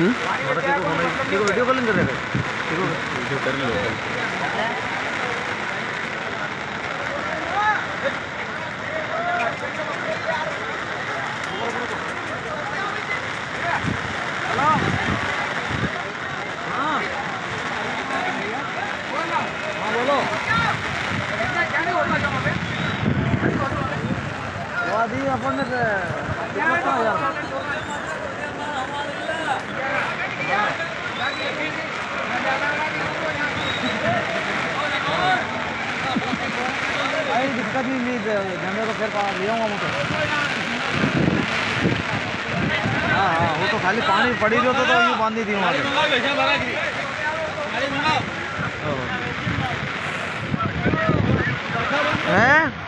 Video calling कर रहे थे। वीडियो कर लो। बोलो अपन दिक्कत नहीं झंडे तो फिर ले आऊँगा मैं तो। हाँ हाँ वो तो खाली पानी पड़ी जो तो यूँ बांधी थी वहाँ पे। हैं